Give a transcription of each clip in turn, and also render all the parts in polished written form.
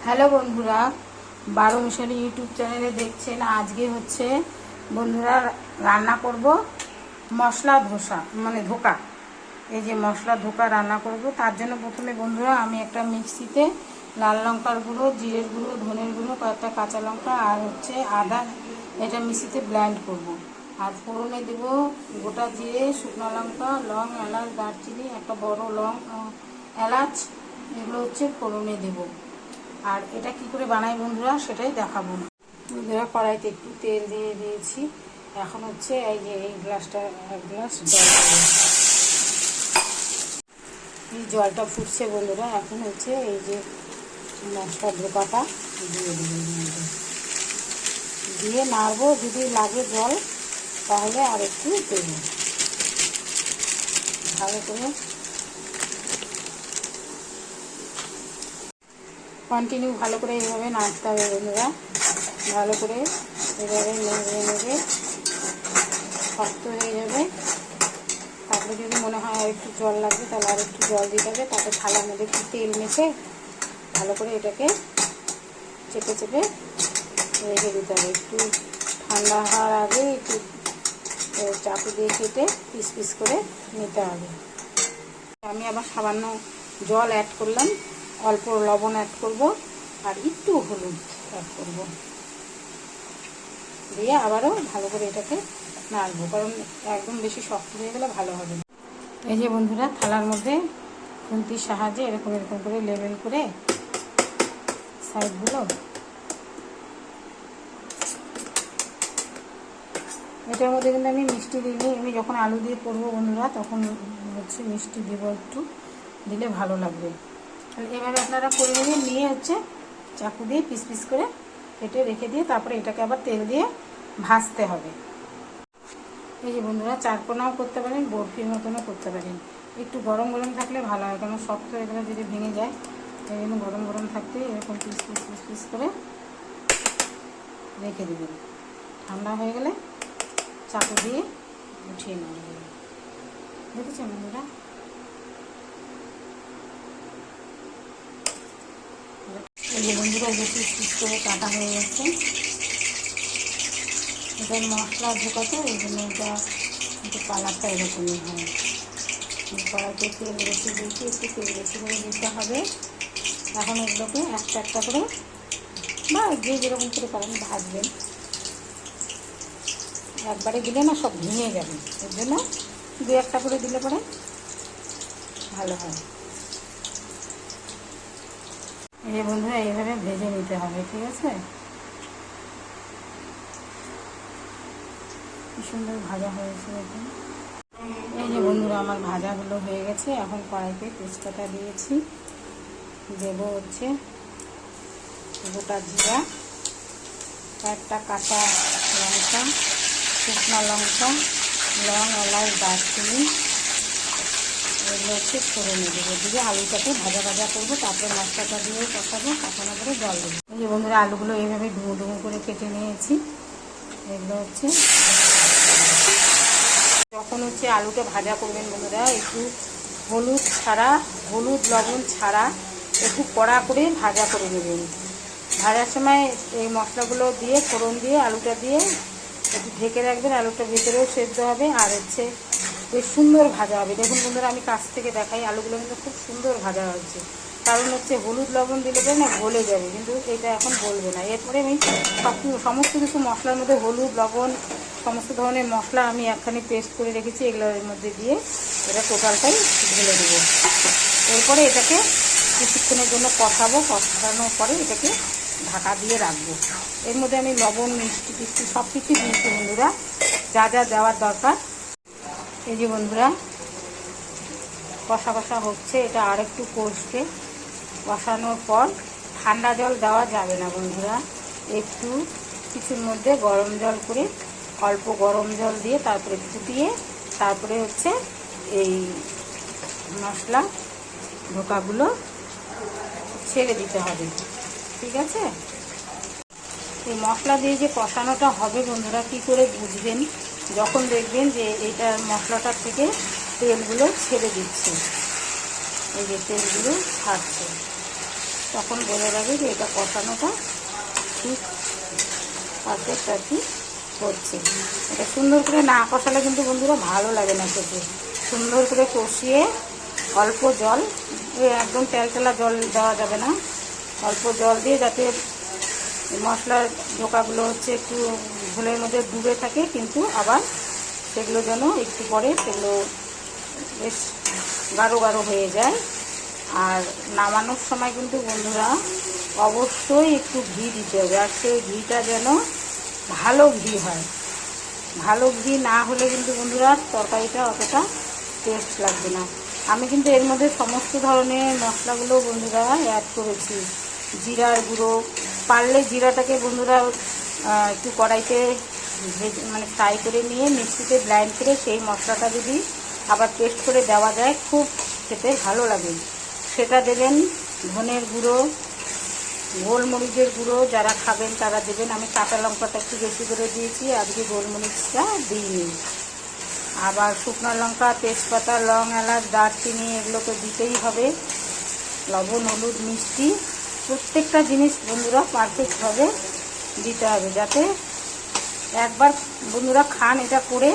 Hello বন্ধুরা, 12 মিশালি YouTube চ্যানেলে দেখছেন। আজকে হচ্ছে বন্ধুরা রান্না করব মশলা ধোসা, মানে ধোকা। এই যে মশলা ধোকা রান্না করব, তার জন্য প্রথমে বন্ধুরা আমি একটা মিক্সিতে লাল লঙ্কার গুঁড়ো, জিরের গুঁড়ো, ধনের গুঁড়ো, কয়েকটা কাঁচা লঙ্কা আর হচ্ছে আদা, এটা মিক্সিতে ব্লেন্ড করব। আর ফোড়নে দেব গোটা জিরে, শুকনো লঙ্কা, লং, এলাচ, দারচিনি, একটা বড় এলাচ, এগুলো হচ্ছে ফোড়নে দেব। আর এটা কি করে বানাই বন্ধুরা সেটাই দেখাবো। বন্ধুরা কড়াইতে একটু তেল দিয়ে দিয়েছি। এখন হচ্ছে এই যে এই গ্লাসটা, এক গ্লাস জল দেবো। এই জলটা ফুটছে বন্ধুরা। এখন হচ্ছে এই যে মশলা ধোকাটা দিয়ে দেবো, দিয়ে নাড়বো। যদি লাগে জল তাহলে আর একটু দেবো। ভালো করে কন্টিনিউ ভালো করে এইভাবে নাড়তে হবে বন্ধুরা। ভালো করে এভাবে নেড়ে নেড়ে শক্ত হয়ে যাবে। তারপরে যদি মনে হয় আর একটু জল লাগবে তাহলে আর একটু জল দিতে হবে। তারপরে থালার মধ্যে একটু তেল মেখে ভালো করে এটাকে চেপে চেপে রেখে দিতে হবে। একটু ঠান্ডা হওয়ার আগে একটু চাকু দিয়ে কেটে পিস পিস করে নিতে হবে। আমি আবার সামান্য জল অ্যাড করলাম, অল্প লবণ অ্যাড করব আর একটু হলুদ অ্যাড করব, দিয়ে আবারও ভালো করে এটাকে নাড়বো, কারণ একদম বেশি শক্ত হয়ে গেলে ভালো হবে না। এই যে বন্ধুরা থালার মধ্যে খুন্তির সাহায্যে এরকম এরকম করে লেবেল করে সাইডগুলো, এটার মধ্যে কিন্তু আমি মিষ্টি দিইনি। আমি যখন আলু দিয়ে করবো বন্ধুরা তখন হচ্ছে মিষ্টি দেবো, একটু দিলে ভালো লাগবে। তাহলে এভাবে আপনারা করে নেবেন, নিয়ে হচ্ছে চাকু দিয়ে পিস পিস করে কেটে রেখে দিয়ে তারপরে এটাকে আবার তেল দিয়ে ভাজতে হবে। এই যে বন্ধুরা চারকোনাও করতে পারেন, বরফির মতনও করতে পারেন। একটু গরম গরম থাকলে ভালো হয়, কারণ শক্ত হয়ে গেলে যদি ভেঙে যায়। এই জন্য গরম গরম থাকতে এরকম পিস পিস পিস পিস করে রেখে দেবেন। ঠান্ডা হয়ে গেলে চাকু দিয়ে উঠিয়ে নেওয়া যাবে। দেখেছেন বন্ধুরা? এই যে বন্ধুরা যে পিস পিস করে কাটা হয়ে গেছে। এটা মশলা ঢোকাতে এই জন্য এটা একটু কালারটা এরকমই হয়। কড়াইতে তেল বেশি দিয়েছি, একটু তেল বেশি করে দিতে হবে। এখন এগুলোকে একটা একটা করে বা যে যেরকম করে পারেন ভাজবেন। একবারে দিলে না সব ভেঙে যাবে, এর জন্য দু একটা করে দিলে পরে ভালো হয়। এই বন্ধুরা এইভাবে ভেজে নিতে হবে, ঠিক আছে? কি সুন্দর ভাজা হয়েছে এখন। এই যে বন্ধুরা আমার ভাজাগুলো হয়ে গেছে। এখন কড়াইতে তেজপাতা দিয়েছি, দেবো হচ্ছে গোটা জিরা, কয়েকটা কাঁচা লঙ্কা, শুকনো লঙ্কা, লং, এলাচ, দারচিনি, এগুলো হচ্ছে ফোড়নে দেবো। দিয়ে আলুটাকে ভাজা ভাজা করবো, তারপরে মশলাটা দিয়ে কষাবো, কষানো করে জল দেবো। এই যে বন্ধুরা আলুগুলো এইভাবে ডুমো ডুমো করে কেটে নিয়েছি। এগুলো হচ্ছে যখন হচ্ছে আলুটা ভাজা করবেন বন্ধুরা, একটু হলুদ ছাড়া, হলুদ লবণ ছাড়া একটু কড়া করে ভাজা করে নেবেন। ভাজার সময় এই মশলাগুলো দিয়ে ফোড়ন দিয়ে আলুটা দিয়ে একটু ঢেকে রাখবেন। আলুটা ভেতরেও সেদ্ধ হবে আর হচ্ছে বেশ সুন্দর ভাজা হবে। দেখুন বন্ধুরা আমি কাছ থেকে দেখাই, আলুগুলো কিন্তু খুব সুন্দর ভাজা হচ্ছে। কারণ হচ্ছে হলুদ লবণ দিলে পরে না গলে যাবে, কিন্তু এটা এখন গলবে না। এরপরে আমি সমস্ত কিছু মশলার মধ্যে হলুদ লবণ সমস্ত ধরনের মশলা আমি একখানি পেস্ট করে রেখেছি, এগুলোর মধ্যে দিয়ে এটা টোটালটাই ঢেলে দেবো। এরপরে এটাকে কিছুক্ষণের জন্য কষাবো, কষানোর পরে এটাকে ঢাকা দিয়ে রাখবো। এর মধ্যে আমি লবণ, মিষ্টি টিষ্টি সব কিছু দিয়েছি বন্ধুরা, যা যা দেওয়ার দরকার। এই যে বন্ধুরা কষা কষা হচ্ছে, এটা আর একটু কষবে। কষানোর পর ঠান্ডা জল দেওয়া যাবে না বন্ধুরা, একটু কিছুর মধ্যে গরম জল করে, অল্প গরম জল দিয়ে তারপরে ফুটিয়ে তারপরে হচ্ছে এই মশলা ধোকাগুলো ছেড়ে দিতে হবে, ঠিক আছে? এই মশলা দিয়ে যে কষানোটা হবে বন্ধুরা, কি করে বুঝবেন? যখন দেখবেন যে এইটা মশলাটার থেকে তেলগুলো ছেড়ে দিচ্ছে, এই যে তেলগুলো ছাড়ছে, তখন বোঝা যাবে যে এটা কষানোটা ঠিক পারফেক্ট আর কি হচ্ছে। এটা সুন্দর করে না কষালে কিন্তু বন্ধুরা ভালো লাগে না খেতে। সুন্দর করে কষিয়ে অল্প জল, একদম তেলতেলা জল দেওয়া যাবে না, অল্প জল দিয়ে যাতে মশলার ঢোকাগুলো হচ্ছে একটু ঝোলের মধ্যে ডুবে থাকে, কিন্তু আবার সেগুলো যেন একটু পরে সেগুলো বেশ গাঢ় গাঢ় হয়ে যায়। আর নামানোর সময় কিন্তু বন্ধুরা অবশ্যই একটু ঘি দিতে হবে, আর সেই ঘিটা যেন ভালো ঘি হয়। ভালো ঘি না হলে কিন্তু বন্ধুরা তরকারিটা অতটা টেস্ট লাগবে না। আমি কিন্তু এর মধ্যে সমস্ত ধরনের মশলাগুলো বন্ধুরা অ্যাড করেছি। জিরার গুঁড়ো, পারলে জিরাটাকে বন্ধুরা একটু কড়াইতে মানে ফ্রাই করে নিয়ে মিক্সিতে ব্লেন্ড করে সেই মশলাটা যদি আবার পেস্ট করে দেওয়া যায় খুব খেতে ভালো লাগে, সেটা দেবেন। ধনের গুঁড়ো, গোলমরিচের গুঁড়ো যারা খাবেন তারা দেবেন। আমি কাঁচা লঙ্কাটা একটু বেশি করে দিয়েছি, আজকে গোলমরিচটা দিইনি। আবার শুকনো লঙ্কা, তেজপাতা, লং, এলাচ, দারচিনি এগুলো তো দিতেই হবে। লবণ, হলুদ, মিষ্টি প্রত্যেকটা জিনিস বন্ধুরা পারফেক্টভাবে দিতে হবে, যাতে একবার বন্ধুরা খান এটা করে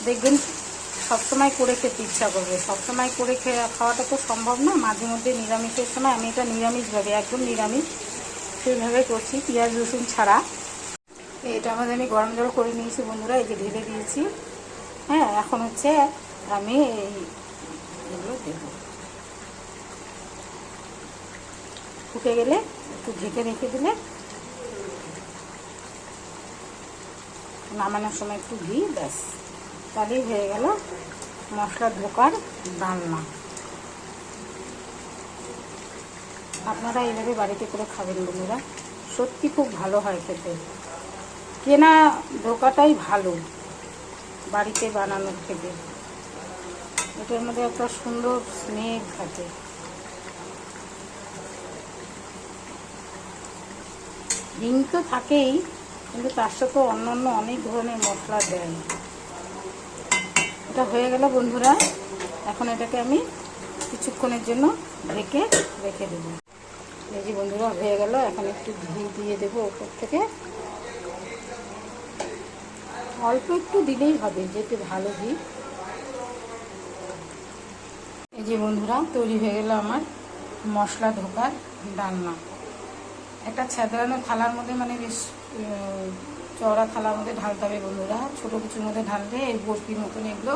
দেখবেন সবসময় করে খেতে ইচ্ছা করবে। সবসময় করে খাওয়াটা তো সম্ভব না, মাঝে মধ্যে নিরামিষের সময় আমি এটা নিরামিষভাবে, একদম নিরামিষ সেইভাবে করছি, পেঁয়াজ রসুন ছাড়া। এটার মধ্যে আমি গরম জল করে নিয়েছি বন্ধুরা, এই যে ঢেলে দিয়েছি। হ্যাঁ, এখন হচ্ছে আমি এইগুলো দেবো। ফুটে গেলে একটু ঢেকে রেখে দিলে, নামানোর সময় একটু ঘি, ব্যাস তাহলেই হয়ে গেল মশলা ঢোকার ডালনা। আপনারা এইভাবে বাড়িতে করে খাবেন বন্ধুরা, সত্যি খুব ভালো হয় খেতে। কেনা ঢোকাটাই ভালো বাড়িতে বানানোর থেকে, এটার মধ্যে একটা সুন্দর স্মেল থাকে। হিং তো থাকেই, কিন্তু তার সাথে অন্য অন্য অনেক ধরনের মশলা দেয়। এটা হয়ে গেল বন্ধুরা, এখন এটাকে আমি কিছুক্ষণের জন্য ঢেকে রেখে দেবো। এই যে বন্ধুরা হয়ে গেল, এখন একটু ঘি দিয়ে দেবো ওপর থেকে, অল্প একটু দিলেই হবে, যেতে ভালো ঘি। এই যে বন্ধুরা তৈরি হয়ে গেল আমার মশলা ঢোকার ডালনা। একটা ছেদরানো থালার মধ্যে, মানে বেশ চওড়া থালার মধ্যে ঢালতে হবে বন্ধুরা। ছোটো কিছুর মধ্যে ঢাললে এই বরফির মতন এগুলো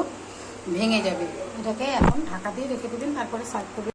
ভেঙে যাবে। এটাকে এখন ঢাকা দিয়ে রেখে দেবেন, তারপরে সার্ভ করবেন।